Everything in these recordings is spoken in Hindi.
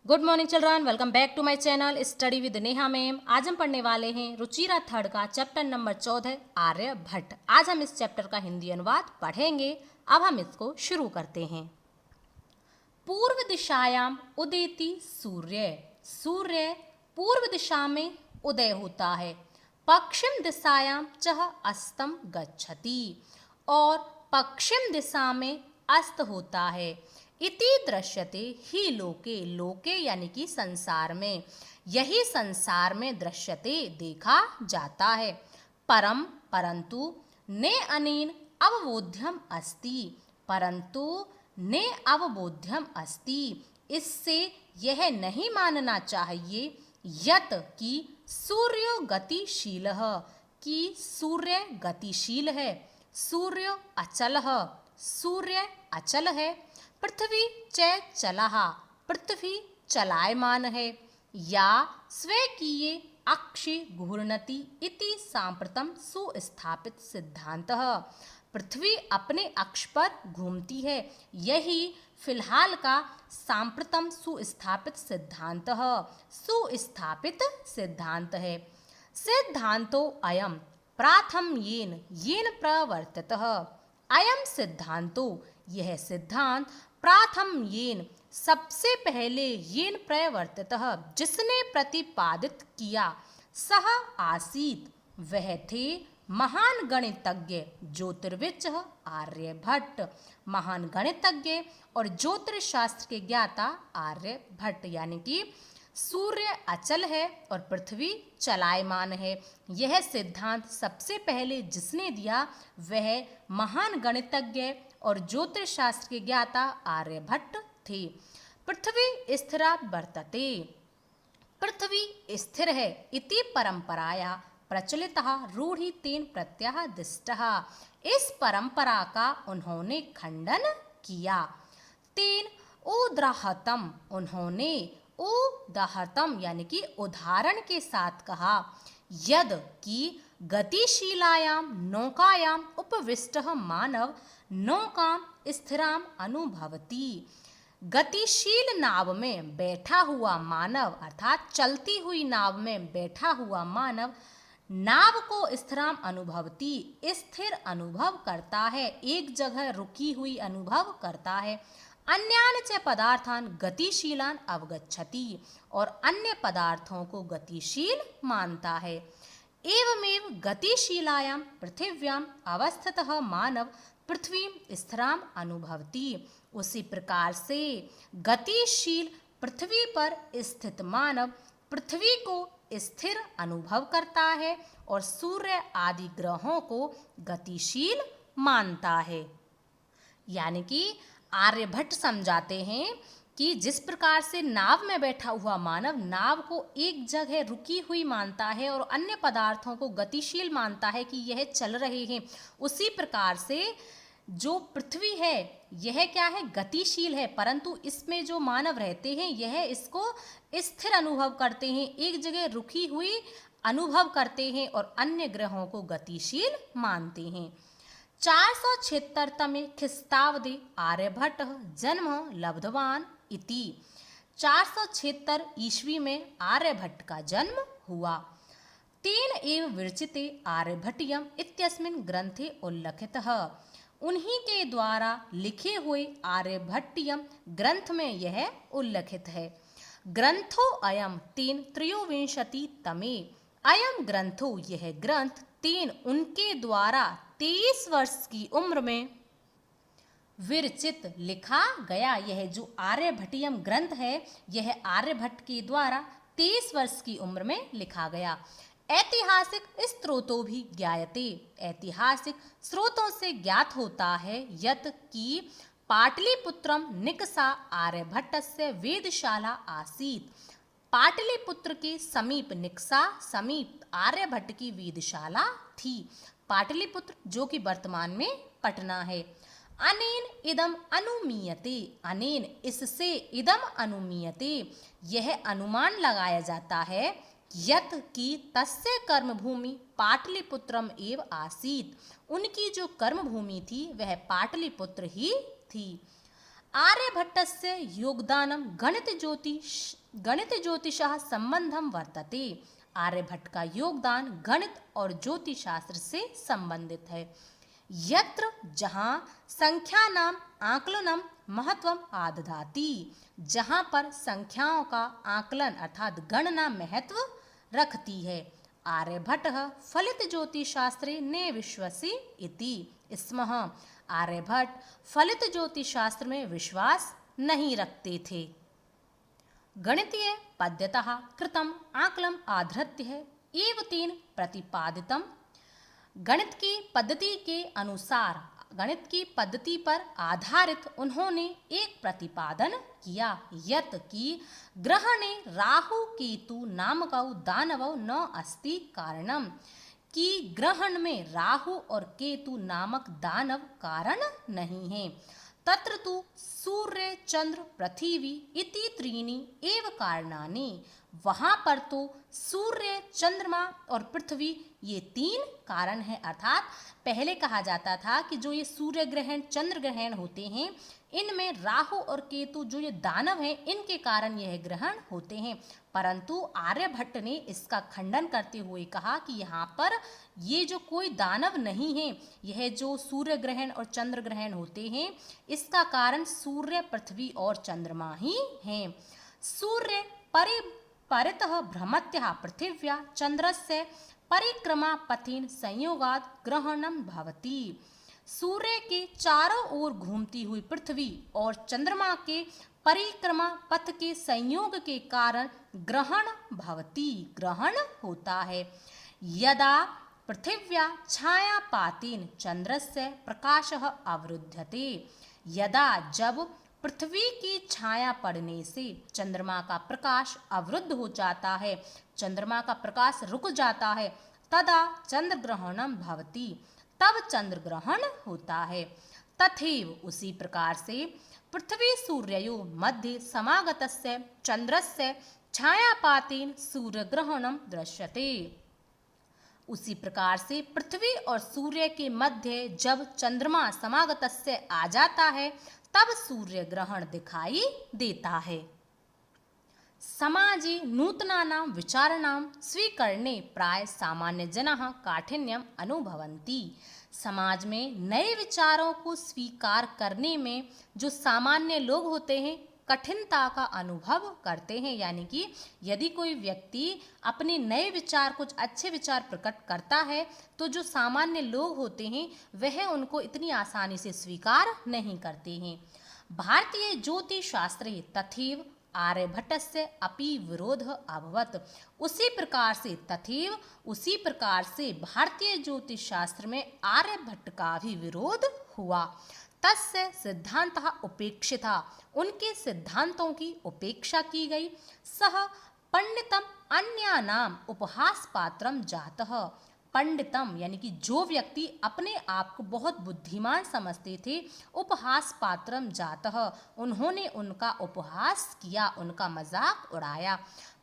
Good morning children, welcome back to my channel study with Neha ma'am. आज हम पढ़ने वाले हैं रुचिरा थर्ड का चैप्टर नंबर 14 आर्यभट्ट। आज हम इस चैप्टर का हिंदी अनुवाद पढ़ेंगे। अब हम इसको शुरू करते हैं। पूर्व दिशायाम उदेति सूर्य। सूर्य पूर्व दिशा में उदय होता है। पश्चिम दिशायाम चह अस्तम गच्छति और पश्चिम दिशा में अस्त होता है। इति दृश्यते ही लोके। लोके यानी कि संसार में, यही संसार में दृश्यते देखा जाता है। परम परंतु ने अनेन अवबोध्यम अस्ति। परंतु ने अवबोध्यम अस्ति, इससे यह नहीं मानना चाहिए यत कि सूर्य गतिशील, कि सूर्य गतिशील है। सूर्य अचल, सूर्य अचल है। पृथ्वी च चलः, पृथ्वी चलायमान है। या स्वकीये अक्षे घूर्णति इति सांप्रतम सुस्थापित सिद्धांतः। पृथ्वी अपने अक्ष पर घूमती है, यही फिलहाल का सांप्रतम सुस्थापित सिद्धांतः, सुस्थापित सिद्धांत है। सिद्धांतो अयम प्राथम येन येन प्रवर्तितः। अयम सिद्धांतो, यह सिद्धांत प्राथम येन सबसे पहले येन प्रवर्तितः जिसने प्रतिपादित किया, सह आसीत वह थे महान गणितज्ञ ज्योतिर्विद आर्यभट्ट। महान गणितज्ञ और ज्योतिर्शास्त्र के ज्ञाता आर्यभट्ट। यानी कि सूर्य अचल है और पृथ्वी चलायमान है, यह सिद्धांत सबसे पहले जिसने दिया वह महान गणितज्ञ और ज्योतिर्शास्त्र के ज्ञाता आर्यभट्ट थे। पृथ्वी स्थिरा वर्तते, पृथ्वी स्थिर है। इति परंपराया प्रचलितः रूढ़ि तेन प्रत्यह दिष्टः। इस परंपरा का उन्होंने खंडन किया। तेन उदाहृतम, उन्होंने उदाहृतम यानी कि उदाहरण के साथ कहा, यद कि गतिशीलायाम नौकायाम उपविष्टः मानव नौकाम स्थिराम अनुभवति। गतिशील नाव में बैठा हुआ मानव, अर्थात चलती हुई नाव में बैठा हुआ मानव नाव को स्थिराम अनुभवती, स्थिर अनुभव करता है, एक जगह रुकी हुई अनुभव करता है। अन्यान च पदार्थान गतिशीलान अवगच्छति, और अन्य पदार्थों को गतिशील मानता है। एवमेव गतिशीलायां पृथिव्याम अवस्थितः मानव पृथ्वी स्थिराम अनुभवति। उसी प्रकार से गतिशील पृथ्वी पर स्थित मानव पृथ्वी को स्थिर अनुभव करता है और सूर्य आदि ग्रहों को गतिशील मानता है। यानी कि आर्यभट्ट समझाते हैं कि जिस प्रकार से नाव में बैठा हुआ मानव नाव को एक जगह रुकी हुई मानता है और अन्य पदार्थों को गतिशील मानता है कि यह चल रहे हैं, उसी प्रकार से जो पृथ्वी है यह क्या है, गतिशील है, परंतु इसमें जो मानव रहते हैं यह इसको स्थिर अनुभव करते हैं, एक जगह रुकी हुई अनुभव करते हैं और अन्य ग्रहों को गतिशील मानते हैं। 476 ख्रिस्ताब्दे आर्यभट्ट जन्म लब्धवान इति। 476 ईस्वी में आर्यभट्ट का जन्म हुआ। तेन एव विरचिते आर्यभट्टियम इत्यस्मिन् ग्रंथे उल्लिखितः। उन्हीं के द्वारा लिखे हुए आर्यभट्टियम ग्रंथ में यह उल्लिखित है। ग्रंथो अयम तेन त्रयोविंशति तमे। अयम ग्रंथो, यह ग्रंथ तेन उनके द्वारा 23 वर्ष की उम्र में विरचित लिखा गया। यह जो आर्यभट्टियम ग्रंथ है यह आर्यभट्ट के द्वारा 23 वर्ष की उम्र में लिखा गया। ऐतिहासिक स्रोतों भी ज्ञायते। ऐतिहासिक स्रोतों से ज्ञात होता है यत कि पाटलिपुत्रम निकषा आर्यभट्टस्य वेदशाला आसीत्। पाटलिपुत्र के समीप, निकषा समीप आर्यभट्ट की वेदशाला थी। पाटलिपुत्र जो कि वर्तमान में पटना है। अनेन इदम अनुमीयते, अनेन इससे, इदम अनुमीयते यह अनुमान लगाया जाता है यत कि तस्य कर्मभूमि पाटलिपुत्रम एव आसीत्। उनकी जो कर्मभूमि थी वह पाटलिपुत्र ही थी। आर्यभट्टस्य योगदानं गणित ज्योतिषः संबंधम वर्तते। आर्यभट्ट का योगदान गणित और ज्योतिष शास्त्र से संबंधित है। यत्र जहाँ संख्यानाम आकलनम महत्वम आदधाति, जहाँ पर संख्याओं का आकलन अर्थात गणना महत्व रखती है। आर्यभट्टः फलित ज्योतिषशास्त्रे ने विश्वसि इति स्मः। आर्यभट्ट फलित ज्योतिष शास्त्र में विश्वास नहीं रखते थे। गणितीय पद्धतः कृतम आकलम आधृत्य है एव तेन प्रतिपादितम। गणित की पद्धति के अनुसार, गणित की पद्धति पर आधारित उन्होंने एक प्रतिपादन किया, यत कि ग्रहणे राहु केतु नामकौ दानवौ न अस्ति कारणम, कि ग्रहण में राहु और केतु नामक दानव कारण नहीं है। तत्र तु सूर्य चंद्र पृथ्वी इति त्रीणि एव कारणानि, वहाँ पर तो सूर्य चंद्रमा और पृथ्वी ये तीन कारण हैं। अर्थात पहले कहा जाता था कि जो ये सूर्य ग्रहण चंद्र ग्रहण होते हैं इनमें राहु और केतु जो ये दानव हैं इनके कारण यह ग्रहण होते हैं, परंतु आर्यभट्ट ने इसका खंडन करते हुए कहा कि यहाँ पर ये जो कोई दानव नहीं है, यह जो सूर्य ग्रहण और चंद्र ग्रहण होते हैं इसका कारण सूर्य पृथ्वी और चंद्रमा ही हैं। सूर्य परितः भ्रमत्यः पृथिव्या चंद्रस्य परिक्रमा पथिन संयोगात् ग्रहणम भवति। सूर्य के चारों ओर घूमती हुई पृथ्वी और चंद्रमा के परिक्रमा पथ के संयोग के कारण ग्रहण भवति, ग्रहण होता है। यदा पृथिव्या छायापातेन चंद्रस्य प्रकाशः अवरुध्यते, यदा जब पृथ्वी की छाया पड़ने से चंद्रमा का प्रकाश अवरुद्ध हो जाता है, चंद्रमा का प्रकाश रुक जाता है, तदा चंद्र ग्रहणम भवति, तब चंद्र ग्रहण होता है। तथैव उसी प्रकार से पृथ्वी सूर्ययो मध्य समागतस्य चंद्रस्य छायापातेन सूर्य ग्रहणम दृश्यते। उसी प्रकार से पृथ्वी और सूर्य के मध्य जब चंद्रमा समागतस्य आ जाता है तब सूर्य ग्रहण दिखाई देता है। समाजे नूतनानां विचाराणां स्वीकरणे प्राय सामान्य जनाः काठिन्यम अनुभवन्ति। समाज में नए विचारों को स्वीकार करने में जो सामान्य लोग होते हैं कठिनता का अनुभव करते हैं, यानी कि यदि कोई व्यक्ति अपने नए विचार कुछ अच्छे विचार प्रकट करता है तो जो सामान्य लोग होते हैं वह उनको इतनी आसानी से स्वीकार नहीं करते हैं। भारतीय ज्योतिष शास्त्रे तथैव आर्यभट्टस्य अपि विरोधः अभवत्। उसी प्रकार से भारतीय ज्योतिष शास्त्र में आर्यभट्ट का भी विरोध हुआ। तस्य सिद्धांतः उपेक्षितः, उनके सिद्धांतों की उपेक्षा की गई। सह पंडितम अन्यानाम उपहास पात्रम जातः। पंडितम यानी कि जो व्यक्ति अपने आप को बहुत बुद्धिमान समझते थे, उपहास पात्रम जातः, उन्होंने उनका उपहास किया, उनका मजाक उड़ाया।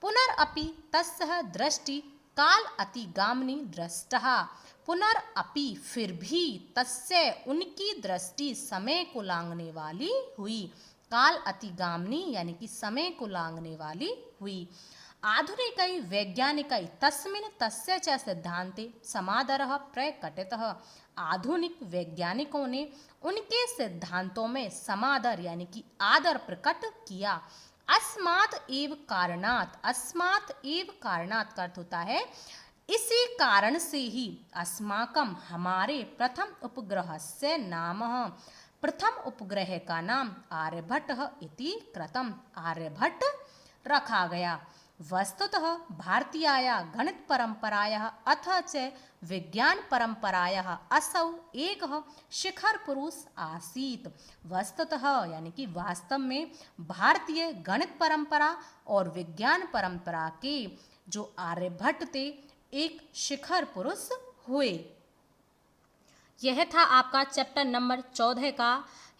पुनरअपि तस्य दृष्टि काल अतिगामिनी दृष्टः। पुनरअपि फिर भी तस्य उनकी दृष्टि समय को लांघने वाली हुई। काल अतिगामिनी यानी कि समय को लांघने वाली हुई। आधुनिकै वैज्ञानिकै तस्मिन् तस्य च सिद्धान्ते समादरः प्रकटितः। आधुनिक वैज्ञानिकों ने उनके सिद्धांतों में समादर यानी कि आदर प्रकट किया। अस्मात् एव कारणात्, अस्मात् एव कारणात् का अर्थ होता है इसी कारण से ही, अस्माकं हमारे प्रथम उपग्रहस्य नामः, प्रथम उपग्रह का नाम आर्यभट्टः इति कृतम्, आर्यभट्ट रखा गया। वस्तुतः भारतीयाया गणित परंपरायाः अथ च विज्ञान परंपरायाः असौ एकः शिखर पुरुष आसीत्। वस्तुतः यानी कि वास्तव में भारतीय गणित परंपरा और विज्ञान परंपरा के जो आर्यभट्ट थे एक शिखर पुरुष हुए। यह था आपका चैप्टर नंबर 14 का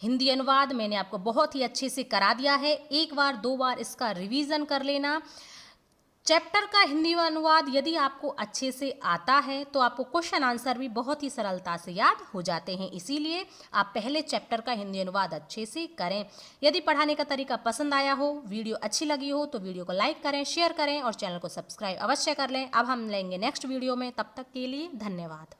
हिंदी अनुवाद। मैंने आपको बहुत ही अच्छे से करा दिया है, एक बार दो बार इसका रिवीजन कर लेना। चैप्टर का हिंदी अनुवाद यदि आपको अच्छे से आता है तो आपको क्वेश्चन आंसर भी बहुत ही सरलता से याद हो जाते हैं। इसीलिए आप पहले चैप्टर का हिंदी अनुवाद अच्छे से करें। यदि पढ़ाने का तरीका पसंद आया हो, वीडियो अच्छी लगी हो तो वीडियो को लाइक करें, शेयर करें और चैनल को सब्सक्राइब अवश्य कर लें। अब हम लेंगे नेक्स्ट वीडियो में, तब तक के लिए धन्यवाद।